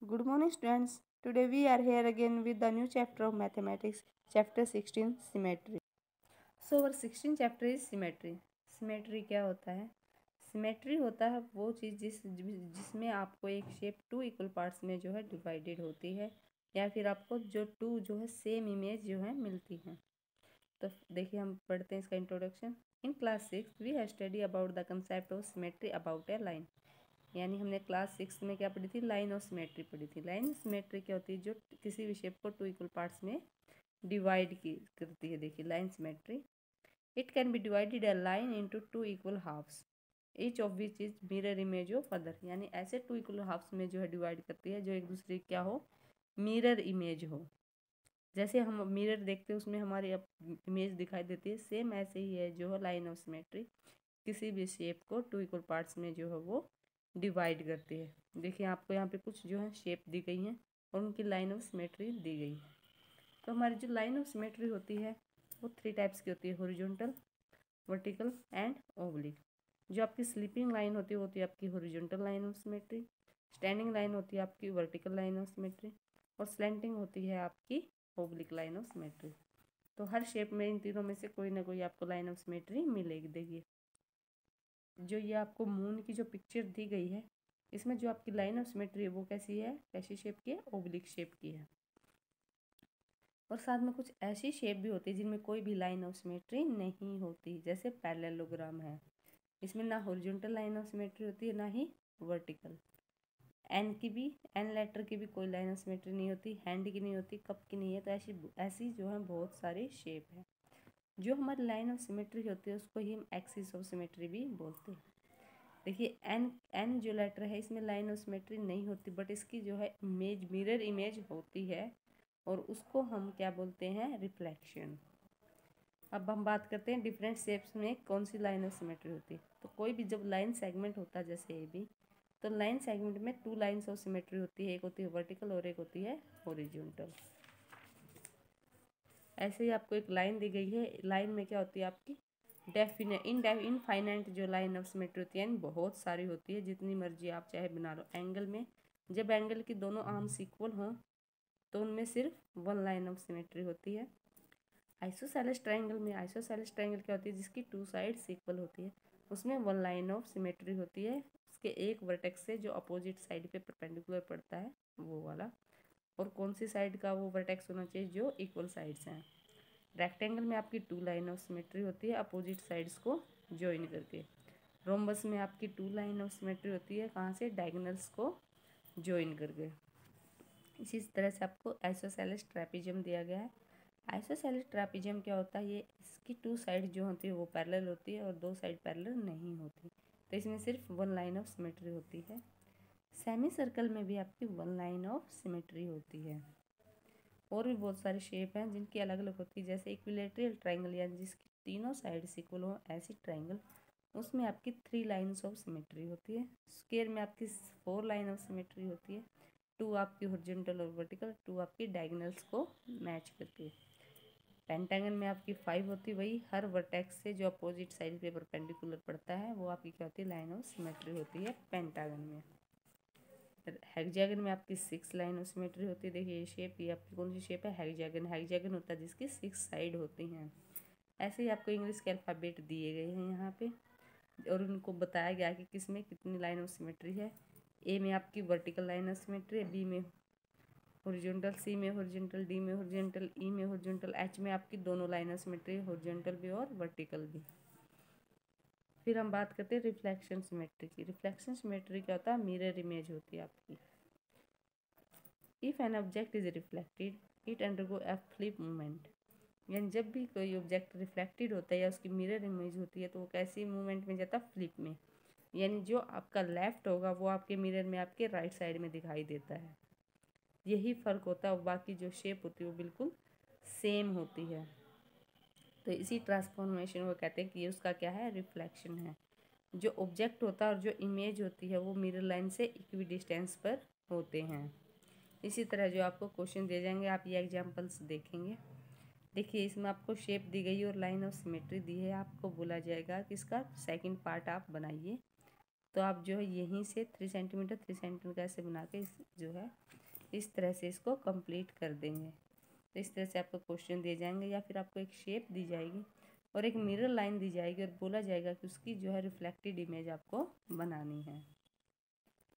Good morning, students. Today we are here again with the new chapter of mathematics, chapter 16, symmetry. So our 16th chapter is symmetry. Symmetry क्या होता है? Symmetry होता है वो चीज़ जिसमें आपको एक शेप टू इक्वल पार्ट्स में जो है डिवाइडेड होती है, या फिर आपको जो टू जो है सेम इमेज जो है मिलती है। तो देखिए हम पढ़ते हैं इसका introduction. In class 6 we have study about the concept of symmetry about a line. यानी हमने क्लास 6 में क्या पढ़ी थी? लाइन ऑफ सिमेट्री पढ़ी थी। लाइन सिमेट्री क्या होती है? जो किसी भी शेप को टू इक्वल पार्ट्स में डिवाइड की करती है। देखिए line symmetry, it can be divided a line into two equal halves, each of which is mirror image of other. यानी ऐसे टू इक्वल हाफ्स में जो है डिवाइड करती है जो एक दूसरे की क्या हो? मिरर इमेज हो। जैसे हम मिरर देखते हैं उसमें हमारी इमेज दिखाई देती है, सेम ऐसे ही है जो है लाइन ऑफ सिमेट्री, किसी भी शेप को टू इक्वल पार्ट्स में जो है वो डिवाइड करती है। देखिए आपको यहाँ पे कुछ जो है शेप दी गई हैं और उनकी लाइन ऑफ सिमेट्री दी गई है। तो हमारी जो लाइन ऑफ सिमेट्री होती है वो थ्री टाइप्स की होती है: हॉरिजॉन्टल, वर्टिकल एंड ओब्लिक। जो आपकी स्लीपिंग लाइन होती है वो होती है आपकी horizontal line of symmetry, standing line होती है आपकी वर्टिकल लाइन ऑफ सिमेट्री, और स्लैंटिंग होती है आपकी ओब्लिक लाइन ऑफ सिमेट्री। तो हर शेप में इन तीनों में से कोई ना कोई आपको लाइन ऑफ सिमेट्री मिलेगी। देखिए जो ये आपको मून की जो पिक्चर दी गई है, इसमें जो आपकी लाइन ऑफ सिमेट्री है वो कैसी है? कैसी शेप की है? ओब्लिक शेप की है। और साथ में कुछ ऐसी शेप भी होती है जिनमें कोई भी लाइन ऑफ सिमेट्री नहीं होती, जैसे पैरेललोग्राम है। इसमें ना हॉरिजॉन्टल लाइन ऑफ सिमेट्री होती है ना ही वर्टिकल। एन की भी, एन लेटर की भी कोई लाइन ऑफ सिमेट्री नहीं होती, हैंड की नहीं होती, कप की नहीं है। तो ऐसी ऐसी जो है बहुत सारी शेप है। जो हमारी लाइन ऑफ सिमेट्री होती है उसको ही हम एक्सिस ऑफ सिमेट्री भी बोलते हैं। देखिए एन एन जो लेटर है इसमें लाइन ऑफ सिमेट्री नहीं होती, बट इसकी जो है इमेज, मिरर इमेज होती है, और उसको हम क्या बोलते हैं? रिफ्लेक्शन। अब हम बात करते हैं डिफरेंट शेप्स में कौन सी लाइन ऑफ सिमेट्री होती है। तो कोई भी जब लाइन सेगमेंट होता है जैसे ए बी, तो लाइन सेगमेंट में टू लाइन्स ऑफ सिमेट्री होती है, एक होती है वर्टिकल और एक होती है हॉरिजॉन्टल। ऐसे ही आपको एक लाइन दी गई है, लाइन में क्या होती है आपकी? डेफिनेट इनफाइनाइट जो लाइन ऑफ सिमेट्री होती है, यानी बहुत सारी होती है, जितनी मर्जी आप चाहे बना लो। एंगल में जब एंगल की दोनों आर्म्स इक्वल हों तो उनमें सिर्फ वन लाइन ऑफ सिमेट्री होती है। आइसोसेलेस ट्रायंगल में, आइसोसेलेस ट्रायंगल क्या होती है? जिसकी टू साइड्स इक्वल होती है, उसमें वन लाइन ऑफ सिमेट्री होती है, उसके एक वर्टेक्स से जो अपोजिट साइड पे परपेंडिकुलर पड़ता है वो वाला। और कौन सी साइड का वो वर्टेक्स होना चाहिए? जो इक्वल साइड्स हैं। रेक्टेंगल में आपकी टू लाइन ऑफ सिमेट्री होती है अपोजिट साइड्स को ज्वाइन करके। रोम्बस में आपकी टू लाइन ऑफ सिमेट्री होती है, कहाँ से? डायगोनल्स को ज्वाइन करके। इसी तरह से आपको आइसोसेलेस ट्रेपेजियम दिया गया है। आइसोसेलेस ट्रेपेजियम क्या होता है? ये इसकी टू साइड जो होती है वो पैरेलल होती है और दो साइड पैरेलल नहीं होती, तो इसमें सिर्फ वन लाइन ऑफ सिमेट्री होती है। सेमी सर्कल में भी आपकी वन लाइन ऑफ सिमेट्री होती है। और भी बहुत सारी शेप हैं जिनकी अलग अलग होती है, जैसे इक्विलेटरल ट्रायंगल, यानी जिसकी तीनों साइड्स इक्वल हो, ऐसी ट्रायंगल, उसमें आपकी थ्री लाइन्स ऑफ सिमेट्री होती है। स्क्वायर में आपकी फोर लाइन ऑफ सिमेट्री होती है, टू आपकी हॉरिजॉन्टल और वर्टिकल, टू आपकी डायगोनल्स को मैच करके। पेंटागन में आपकी फाइव होती है, वही हर वर्टेक्स से जो अपोजिट साइड पे परपेंडिकुलर पड़ता है वो आपकी क्या होती है? लाइन ऑफ सिमेट्री होती है पेंटागन में। हेक्सागन में आपकी सिक्स लाइन ऑफ सिमेट्री होती है। देखिए ये शेप, ये आपकी कौन सी शेप है? हेक्सागन। हेक्सागन होता है जिसकी सिक्स साइड होती हैं। ऐसे ही आपको इंग्लिश के अल्फ़ाबेट दिए गए हैं यहाँ पे, और उनको बताया गया कि किस में कितनी लाइन ऑफ सिमेट्री है। ए में आपकी वर्टिकल लाइन ऑफ सिमेट्री है, बी में हॉरिजॉन्टल, सी में हॉरिजॉन्टल, डी में हॉरिजॉन्टल, ई में हॉरिजॉन्टल, एच में आपकी दोनों लाइन ऑफ सिमेट्री, हॉरिजॉन्टल भी और वर्टिकल भी। फिर हम बात करते हैं रिफ्लेक्शन सिमेट्री की। रिफ्लेक्शन सिमेट्री क्या होता है? मिरर इमेज होती है आपकी। If an object is reflected it undergo A flip movement. यानी जब भी कोई ऑब्जेक्ट रिफ्लेक्टेड होता है या उसकी मिरर इमेज होती है तो वो कैसी मूवमेंट में जाता है? फ्लिप में। यानी जो आपका लेफ्ट होगा वो आपके मिरर में आपके राइट साइड में दिखाई देता है। यही फ़र्क होता है, बाकी जो शेप होती है वो बिल्कुल सेम होती है। तो इसी ट्रांसफॉर्मेशन को कहते हैं कि ये उसका क्या है? रिफ्लेक्शन है। जो ऑब्जेक्ट होता है और जो इमेज होती है वो मिरर लाइन से इक्वी डिस्टेंस पर होते हैं। इसी तरह जो आपको क्वेश्चन दे जाएंगे आप ये एग्जांपल्स देखेंगे। देखिए इसमें आपको शेप दी गई है और लाइन ऑफ सिमेट्री दी है, आपको बोला जाएगा कि इसका सेकंड पार्ट आप बनाइए। तो आप जो है यहीं से 3 सेंटीमीटर 3 सेंटीमीटर ऐसे बना के जो है इस तरह से इसको कंप्लीट कर देंगे। तो इस तरह से आपको क्वेश्चन दिए जाएंगे, या फिर आपको एक शेप दी जाएगी और एक मिरर लाइन दी जाएगी और बोला जाएगा कि उसकी जो है रिफ्लेक्टेड इमेज आपको बनानी है।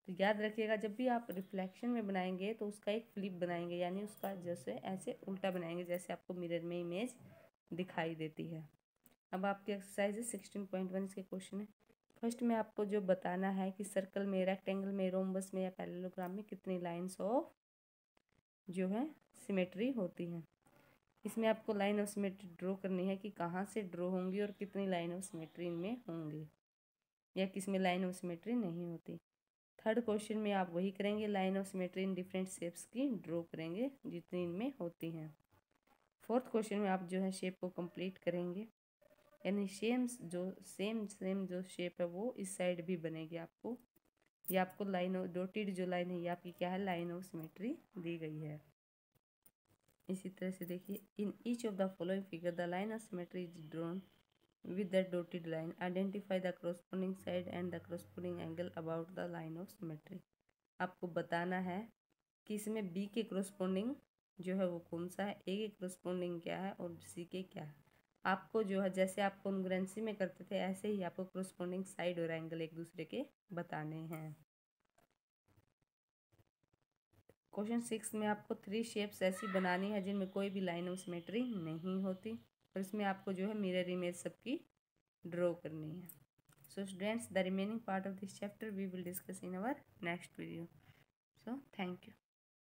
तो याद रखिएगा, जब भी आप रिफ्लेक्शन में बनाएंगे तो उसका एक फ्लिप बनाएंगे, यानी उसका जैसे ऐसे उल्टा बनाएंगे जैसे आपको मिरर में इमेज दिखाई देती है। अब आपकी एक्सरसाइज है 16.1, इसके क्वेश्चन है। फर्स्ट में आपको जो बताना है कि सर्कल में, रेक्टेंगल में, रोम्बस में या पैरेललोग्राम में कितनी लाइंस ऑफ जो है सिमेट्री होती हैं। इसमें आपको लाइन ऑफ सिमेट्री ड्रॉ करनी है कि कहाँ से ड्रॉ होंगी और कितनी लाइन ऑफ सिमेट्री इनमें होंगी, या किस में लाइन ऑफ सिमेट्री नहीं होती। थर्ड क्वेश्चन में आप वही करेंगे, line of symmetry in different shapes की ड्रॉ करेंगे जितनी इनमें होती हैं। फोर्थ क्वेश्चन में आप जो है शेप को कंप्लीट करेंगे, यानी सेम जो शेप है वो इस साइड भी बनेगी आपको। ये आपको लाइन ऑफ डॉटेड जो लाइन है ये आपकी क्या है, लाइन ऑफ सिमेट्री दी गई है। इसी तरह से देखिए, in each of the following figure the line of symmetry is drawn with the dotted line. Identify the corresponding side and the corresponding angle about the line of symmetry. आपको बताना है कि इसमें बी के corresponding जो है वो कौन सा है, ए के corresponding क्या है और सी के क्या है। आपको जो है जैसे आप कॉन्ग्रुएंसी में करते थे ऐसे ही आपको corresponding साइड और एंगल एक दूसरे के बताने हैं। क्वेश्चन 6 में आपको 3 शेप्स ऐसी बनानी है जिनमें कोई भी लाइन ऑफ सिमेट्री नहीं होती, और इसमें आपको जो है मिरर इमेज सबकी ड्रॉ करनी है। So students, the remaining part of this chapter we will discuss in our next video. So thank you.